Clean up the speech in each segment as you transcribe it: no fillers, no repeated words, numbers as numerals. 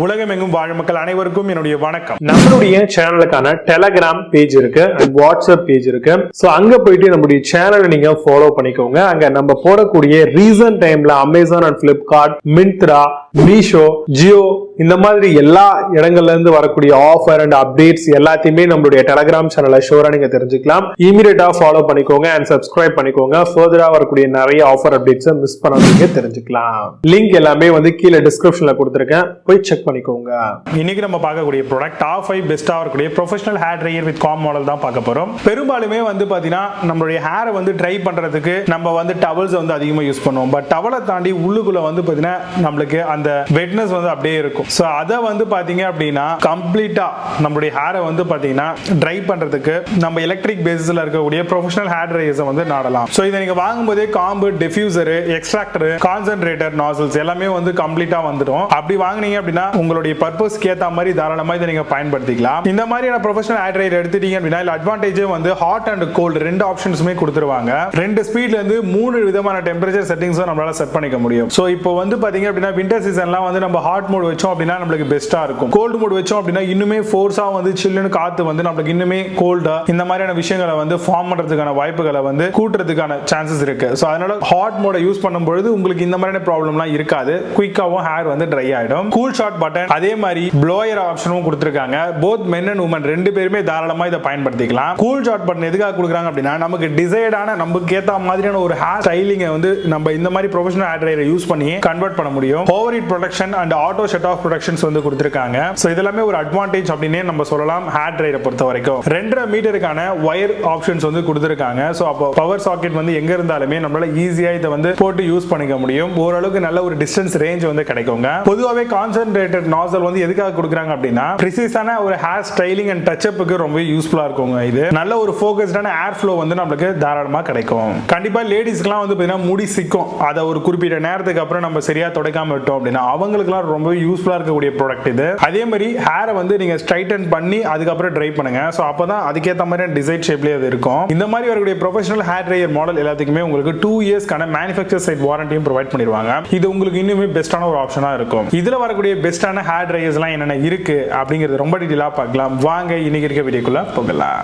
உலகமெங்கும் வாழும் மக்கள் அனைவருக்கும் என்னுடைய வணக்கம். நம்மளுடைய சேனலுக்கான டெலகிராம் பேஜ் இருக்கு அண்ட் வாட்ஸ்அப் பேஜ் இருக்கு. சோ அங்க போயிட்டு நம்மளுடைய சேனலை நீங்க ஃபாலோ பண்ணிக்கோங்க. அங்க நம்ம போடக்கூடிய ரீசன்ட் டைம்ல Amazon and Flipkart, Myntra, Meesho, Jio இந்த மாதிரி எல்லா இடங்கள்ல இருந்து வரக்கூடிய ஆஃபர் அண்ட் அப்டேட்ஸ் எல்லாத்தையுமே நம்மளுடைய டெலகிராம் சேனல்ல ஷோரா நீங்க தெரிஞ்சுக்கலாம். இமீடியட்டா ஃபாலோ பண்ணிக்கோங்க அண்ட் சப்ஸ்கிரைப் பண்ணிக்கோங்க. ஃபர்தரா வரக்கூடிய நிறைய ஆஃபர் அப்டேட்ஸ் மிஸ் பண்ணாதீங்க, தெரிஞ்சுக்கலாம். லிங்க் எல்லாமே கீழே டிஸ்கிரிப்ஷன்ல கொடுத்திருக்கேன், போய் செக் பண்ணிக்கோங்க. இன்னைக்கு நம்ம பார்க்கக்கூடிய ப்ராடக்ட் டாப் 5 பெஸ்டா இருக்கக்கூடிய professional hair dryer with com model தான் பார்க்க போறோம். பெரும்பாலுமே பாத்தீங்கன்னா நம்மளுடைய ஹேரை ட்ரை பண்றதுக்கு நம்ம டவல்ஸ் அதிகமா யூஸ் பண்ணுவோம். பட் டவலை தாண்டி உள்ளுக்குள்ள பாத்தீங்கன்னா நம்மளுக்கு அந்த வெட்னஸ் அப்படியே இருக்கும். சோ அத பாத்தீங்க அப்படின்னா கம்ப்ளீட்டா நம்மளுடைய ஹேரை பாத்தீங்கன்னா ட்ரை பண்றதுக்கு நம்ம எலக்ட்ரிக் பேசிஸ்ல இருக்கக்கூடிய ப்ரொஃபஷனல் ஹேர் ட்ரையர்ஸ் நாடலாம். சோ இதை நீங்க வாங்கும்போதே காம்பு, டிஃப்யூசர், எக்ஸ்ட்ராக்டர், கான்சென்ட்ரேட்டர், நாசல்ஸ் எல்லாமே கம்ப்ளீட்டா வந்துடும். அப்படி வாங்குனீங்க அப்படின்னா உங்களுடைய பர்பஸ்க்கு ஏத்த மாதிரி தாராளமா இதை நீங்க பயன்படுத்திக்கலாம். இந்த மாதிரியான ப்ரொஃபஷனல் ஹேர் ட்ரையர் எடுத்துட்டீங்க அப்படின்னா அட்வான்டேஜ் ஹாட் அண்ட் கோல்ட் ரெண்டு ஆப்ஷன்ஸுமே கொடுத்துருவாங்க. ரெண்டு ஸ்பீட்ல இருந்து 3 விதமான டெம்பரேச்சர் செட்டிங்ஸும் நம்மளால செட் பண்ணிக்க முடியும். சோ இப்போ பாத்தீங்க அப்படின்னா விண்டர் சீசன்லாம் நம்ம ஹாட் மோட் வச்சோம் அப்படின்னா நம்மளுக்கு பெஸ்டா இருக்கும். கோல்ட் மோட் வச்சோம் அப்படின்னா இன்னுமே ஃபோர்ஸா சில்லுன்னு காத்து நம்மளுக்கு இன்னுமே கோல்டா இந்த மாதிரியான விஷயங்களை ஃபார்ம் பண்றதுக்கான வாய்ப்புகளை கூட்டுறதுக்கான சான்சஸ் இருக்கு. சோ அதனால ஹாட் மோட யூஸ் பண்ணும்போது உங்களுக்கு இந்த மாதிரியான ப்ராப்ளம்லாம் இருக்காது. குயிக்காவும் ஹேர் ட்ரை ஆயிடும். கூல் ஷாட் பட்டன் அதே மாதிரி ப்ளோயர் ஆப்ஷனும் கொடுத்திருக்காங்க. போத் மென் அண்ட் உமன் ரெண்டு பேருமே தாராளமா இதை பயன்படுத்திக்கலாம். கூல் ஷாட் பட்டன் எதுக்காக கொடுக்குறாங்க அப்படின்னா நமக்கு டிசைடான நமக்கு ஏத்த மாதிரியான ஒரு ஹேர் ஸ்டைலிங்கை நம்ம இந்த மாதிரி ப்ரொஃபஷனல் ஹேர் ட்ரையரை யூஸ் பண்ணி கன்வெர்ட் பண்ண முடியும். Over heat protection and auto shut off protections கொடுத்திருக்காங்க. சோ இதெல்லாமே ஒரு அட்வான்டேஜ் அப்படினே நம்ம சொல்லலாம் ஹேர் ட்ரையரை பொறுத்த வரைக்கும். 2.5 மீட்டருக்கான வயர் ஆப்ஷன்ஸ் கொடுத்திருக்காங்க. சோ அப்போ பவர் சாக்கெட் எங்க இருந்தாலுமே நம்மளால ஈஸியா இதை போட்டு யூஸ் பண்ணிக்க முடியும். ஓரளவுக்கு நல்ல ஒரு டிஸ்டன்ஸ் ரேஞ்ச் கிடைக்குங்க. பொதுவாகவே கான்சென்ட்ரேட்டட் நாசல் எதுக்காக கொடுக்குறாங்க அப்படின்னா பிரிசிஸான ஒரு ஹேர் ஸ்டைலிங் அண்ட் டச் அப்புக்கு ரொம்ப யூஸ்ஃபுல்லா இருக்குங்க. இது நல்ல ஒரு ஃபோக்கஸ்டான ஏர் ஃப்ளோ நம்மளுக்கு தாராளமா கிடைக்கும். கண்டிப்பா லேடிஸ்க்குலாம் பாத்தீங்கன்னா முடி சிக்கும். அதை ஒரு குறிப்பிட்ட நேரத்துக்கு அப்புறம் நம்ம சரியா துடைக்காம விட்டோம் அப்படின்னா அவங்களுக்குலாம் ரொம்ப யூஸ்ஃபுல்லா இருக்கக்கூடிய ப்ராடக்ட் இது. அதே மாதிரி ஹேரை நீங்க ஸ்ட்ரைட்டன் பண்ணி அதுக்கப்புறம் ட்ரை பண்ணுங்க. சோ அப்பதான் அதுக்கேற்ற மாதிரி டிசைன் ஷேப்லயே அது இருக்கும். இந்த மாதிரி வரக்கூடிய ப்ரொஃபஷனல் ஹேர் ட்ரையர் மாடல் எல்லாத்துக்குமே உங்களுக்கு 2 இயர்ஸ்க்கான மேனுஃபேக்சர் சைட் வாரண்டியும் ப்ரொவைட் பண்ணிடுவாங்க. இது உங்களுக்கு இன்னுமே பெஸ்டான ஒரு ஆப்ஷனா இருக்கும். இதுல வரக்கூடிய பெஸ்டான ஹேர் ட்ரையர்ஸ் எல்லாம் என்னென்ன இருக்கு அப்படிங்கிறது ரொம்ப டீடைலா பார்க்கலாம். வாங்க இன்னைக்கு இருக்க வீடியோக்குள்ள போகலாம்.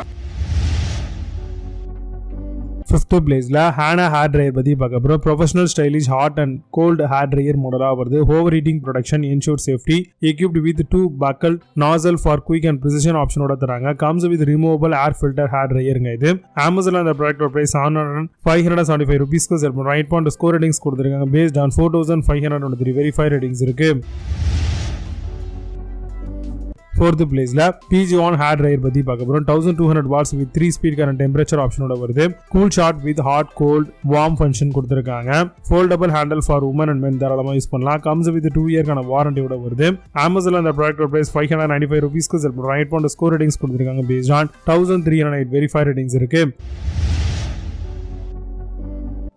5th பிளேஸ்ல HANA ஹேர் ட்ரையர் பத்தி பார்க்க போறோம். Professional stylish hot and cold hair dryer மாடலா வருது. Over heating protection, ensure safety, equipped with 2 buccal nozzle for quick and precision ஆப்ஷனோட தராங்க. comes with removable air filter hair dryerங்க. இது Amazonல அந்த ப்ராடக்ட் பிரைஸ் 575 ரூபீஸ்க்கு செல் பண்றாங்க. 8.2 ஸ்கோர் ரேட்டிங்ஸ் கொடுத்திருக்காங்க. based on 4523 verified ratings இருக்கு. 4th பிளேஸ்ல Pigeon ஹேர் ட்ரையர் பத்தி பார்க்க போறோம். 1200 watts with 3 speed current temperature ஆப்ஷனோட வருது. Cool shot with hot, cold, warm function கொடுத்திருக்காங்க. Foldable handle for women and men தாராளமா யூஸ் பண்ணலாம். கம்ஸ் வித் 2 இயர்க்கான வாரண்டியோட வருது. Amazonல அந்த ப்ராடக்ட் பிரைஸ் 595 ரூபீஸ்க்கு செல் பண்றாங்க. 8.2 ஸ்கோர் ரேட்டிங்ஸ் கொடுத்திருக்காங்க. based on 1308 வெரிஃபைட் ரேட்டிங்ஸ் இருக்கு.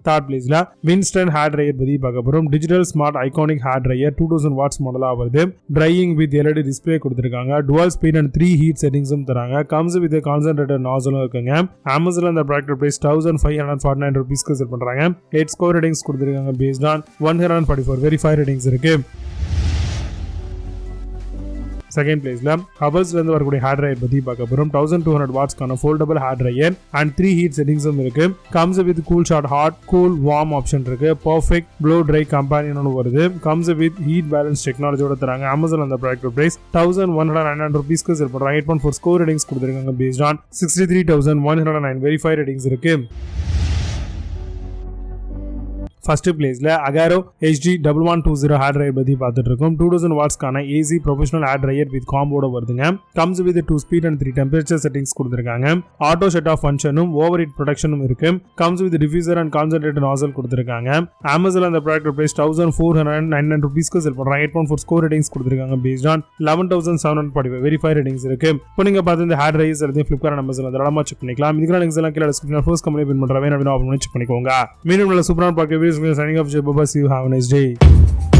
3rd பிளேஸ்ல Winston ஹேர் ட்ரையர் பத்தி பார்க்க போறோம். Digital smart iconic hair dryer 2000 watts மாடலா வருது. ட்ரையிங் வித் LED டிஸ்ப்ளே கொடுத்திருக்காங்க. டுவல் ஸ்பீட் அண்ட் 3 ஹீட் செட்டிங்ஸும் தராங்க. கம்ஸ் வித் கான்சென்ட்ரேட்டட் நாசலும் இருக்குங்க. Amazonல அந்த ப்ராடக்ட் பிரைஸ் 1549 ரூபீஸ்க்கு செல் பண்றாங்க. 8 ஸ்கோர் ரேட்டிங்ஸ் கொடுத்திருக்காங்க. based on 144 வெரிஃபைட் ரேட்டிங்ஸ் இருக்கு. 2nd பிளேஸ்ல Havells இருந்து வரக்கூடிய ஹேர் ட்ரையர் பத்தி பார்க்க போறோம். 1200 வாட்ஸ்க்கான foldable hair dryer and 3 heat செட்டிங்ஸும் இருக்கு. Comes with cool shot, hot, cool, warm option இருக்கு. பர்ஃபெக்ட் ப்ளோ ட்ரை கம்பெனியோட வருது. கம்ஸ் வித் ஹீட் பேலன்ஸ் டெக்னாலஜியோட தராங்க. Amazon அந்த ப்ராடக்ட் பிரைஸ் 1199 ரூபீஸ்க்கு செல் பண்றாங்க. 8.4 ஸ்கோர் ரேட்டிங்ஸ் கொடுத்திருக்காங்க. based on 63109 வெரிஃபைட் ரேட்டிங்ஸ் இருக்கு. 1st பிளேஸ்ல Agaro HD 1120 ஹேர் ட்ரையர் பத்தி பார்த்துட்டு இருக்கோம். 2000 வாட்ஸ்க்கான AC professional hair dryer with காம்போட வருதுங்க. Comes with 2 speed and 3 temperature settings கொடுத்திருக்காங்க. ஆட்டோ ஷட் ஆஃப் ஃபங்க்ஷனும் ஓவர் ஹீட் ப்ரொடெக்ஷனும் இருக்கு. Comes with diffuser and concentrated nozzle கொடுத்திருக்காங்க. Amazonல அந்த ப்ராடக்ட் பிரைஸ் 1499 ரூபீஸ்க்கு செல் பண்றாங்க. 8.4 ஸ்கோர் ரேட்டிங்ஸ் கொடுத்திருக்காங்க. based on 11745 வெரிஃபைட் ரேட்டிங்ஸ் இருக்கு. இப்போ நீங்க பார்த்து இந்த ஹேர் ட்ரையர்ஸ் எல்லாத்தையும் Flipkart and Amazonல தாராளமா செக் பண்ணிக்கலாம். இதுக்கு லிங்க்ஸ் எல்லாம் கீழ டிஸ்கிரிப்ஷன்ல ஃபர்ஸ்ட் கம்பெனி பின் பண்றேன். வேணும் அப்படினா செக் பண்ணிக்கோங்க. மீண்டும் நல்ல சூப்பரான பாக்க signing off. Bye bye. See you. Have a nice day.